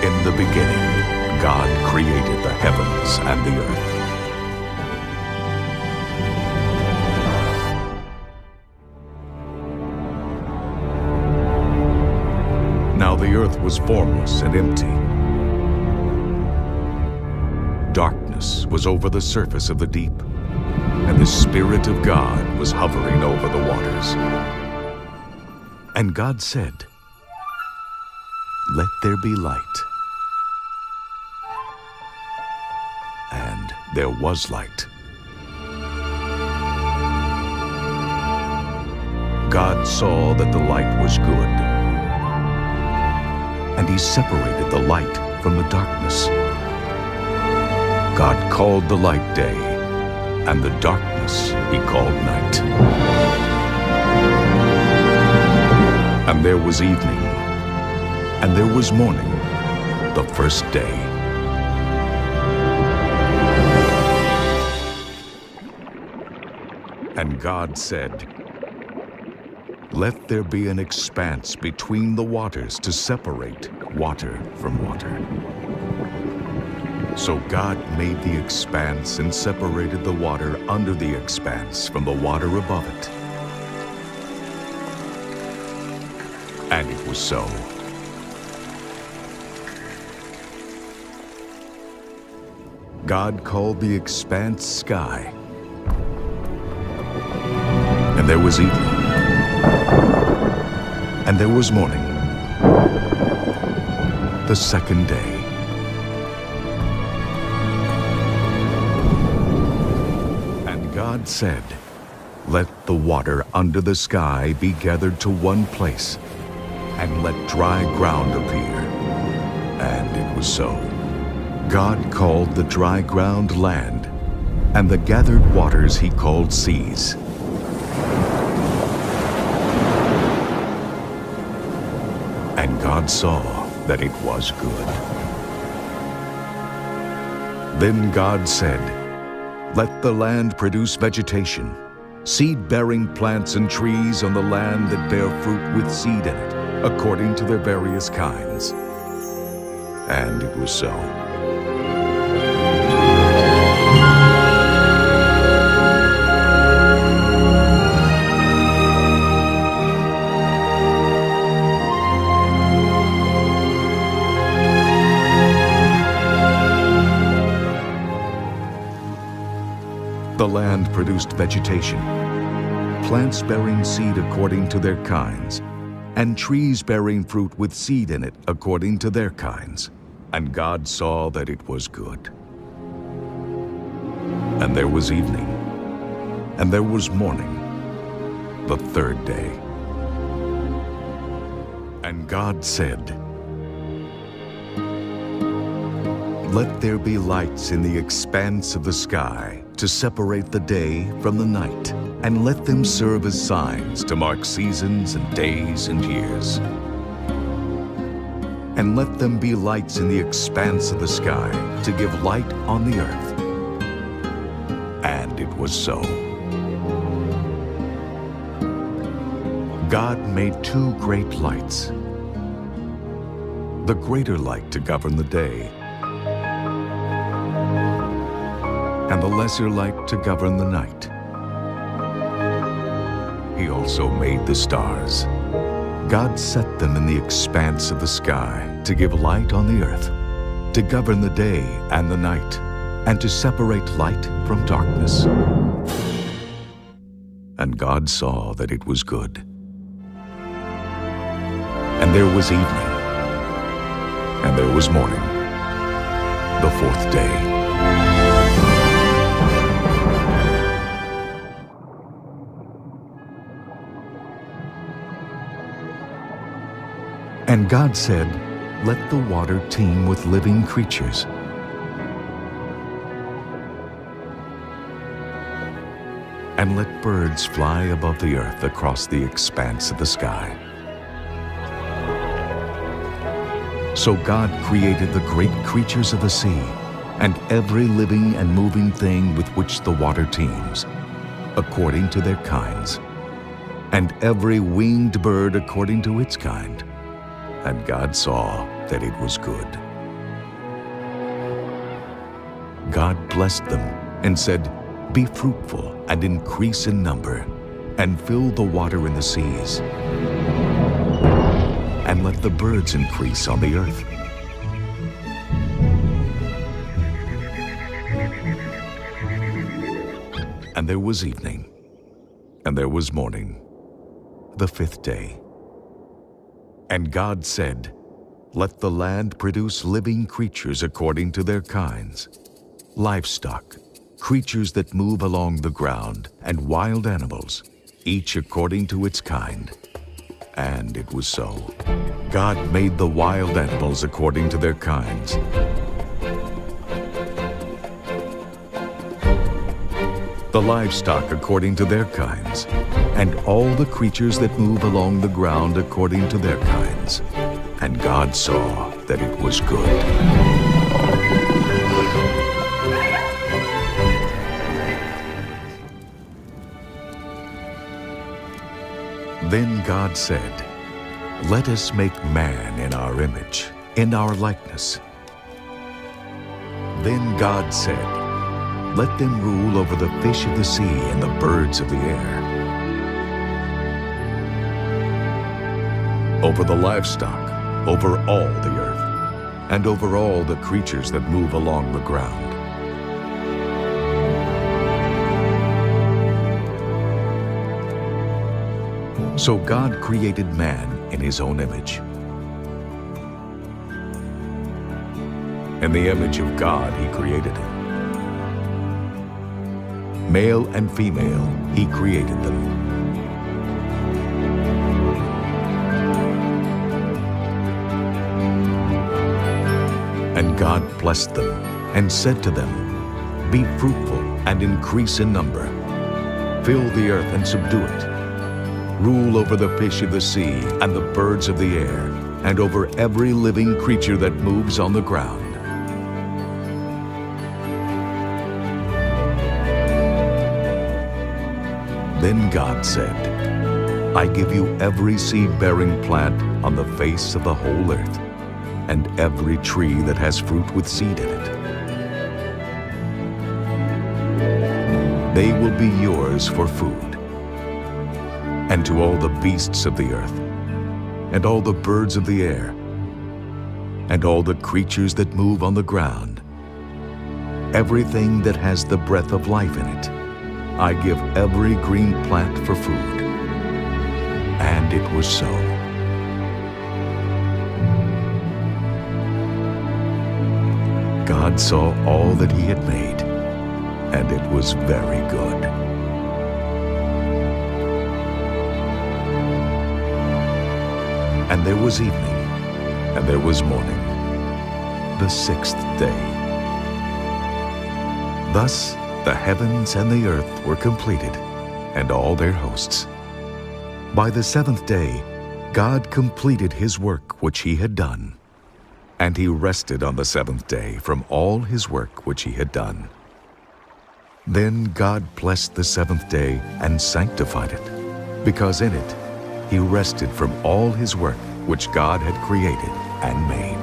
In the beginning, God created the heavens and the earth. Now the earth was formless and empty. Darkness was over the surface of the deep, and the Spirit of God was hovering over the waters. And God said, "Let there be light." And there was light. God saw that the light was good, and He separated the light from the darkness. God called the light day, and the darkness He called night. And there was evening, and there was morning, the first day. And God said, "Let there be an expanse between the waters to separate water from water." So God made the expanse and separated the water under the expanse from the water above it. And it was so. God called the expanse sky. And there was evening, and there was morning, the second day. And God said, "Let the water under the sky be gathered to one place, and let dry ground appear." And it was so. God called the dry ground land, and the gathered waters He called seas. And God saw that it was good. Then God said, "Let the land produce vegetation, seed-bearing plants and trees on the land that bear fruit with seed in it, according to their various kinds." And it was so. The land produced vegetation, plants bearing seed according to their kinds, and trees bearing fruit with seed in it according to their kinds. And God saw that it was good. And there was evening, and there was morning, the third day. And God said, "Let there be lights in the expanse of the sky to separate the day from the night, and let them serve as signs to mark seasons and days and years. And let them be lights in the expanse of the sky to give light on the earth." And it was so. God made two great lights, the greater light to govern the day, and the lesser light to govern the night. He also made the stars. God set them in the expanse of the sky to give light on the earth, to govern the day and the night, and to separate light from darkness. And God saw that it was good. And there was evening, and there was morning, the fourth day. And God said, "Let the water teem with living creatures, and let birds fly above the earth across the expanse of the sky." So God created the great creatures of the sea, and every living and moving thing with which the water teems, according to their kinds, and every winged bird according to its kind. And God saw that it was good. God blessed them and said, "Be fruitful and increase in number, and fill the water in the seas, and let the birds increase on the earth." And there was evening, and there was morning, the fifth day. And God said, "Let the land produce living creatures according to their kinds, livestock, creatures that move along the ground, and wild animals, each according to its kind." And it was so. God made the wild animals according to their kinds, the livestock according to their kinds, and all the creatures that move along the ground according to their kinds. And God saw that it was good. Then God said, "Let us make man in our image, in our likeness." Then God said, "Let them rule over the fish of the sea and the birds of the air, over the livestock, over all the earth, and over all the creatures that move along the ground." So God created man in his own image. In the image of God he created him. Male and female he created them. And God blessed them and said to them, "Be fruitful and increase in number. Fill the earth and subdue it. Rule over the fish of the sea and the birds of the air, and over every living creature that moves on the ground." Then God said, "I give you every seed-bearing plant on the face of the whole earth, and every tree that has fruit with seed in it. They will be yours for food. And to all the beasts of the earth, and all the birds of the air, and all the creatures that move on the ground, everything that has the breath of life in it, I give every green plant for food." And it was so. God saw all that he had made, and it was very good. And there was evening, and there was morning, the sixth day. Thus the heavens and the earth were completed, and all their hosts. By the seventh day, God completed his work which he had done, and he rested on the seventh day from all his work which he had done. Then God blessed the seventh day and sanctified it, because in it he rested from all his work which God had created and made.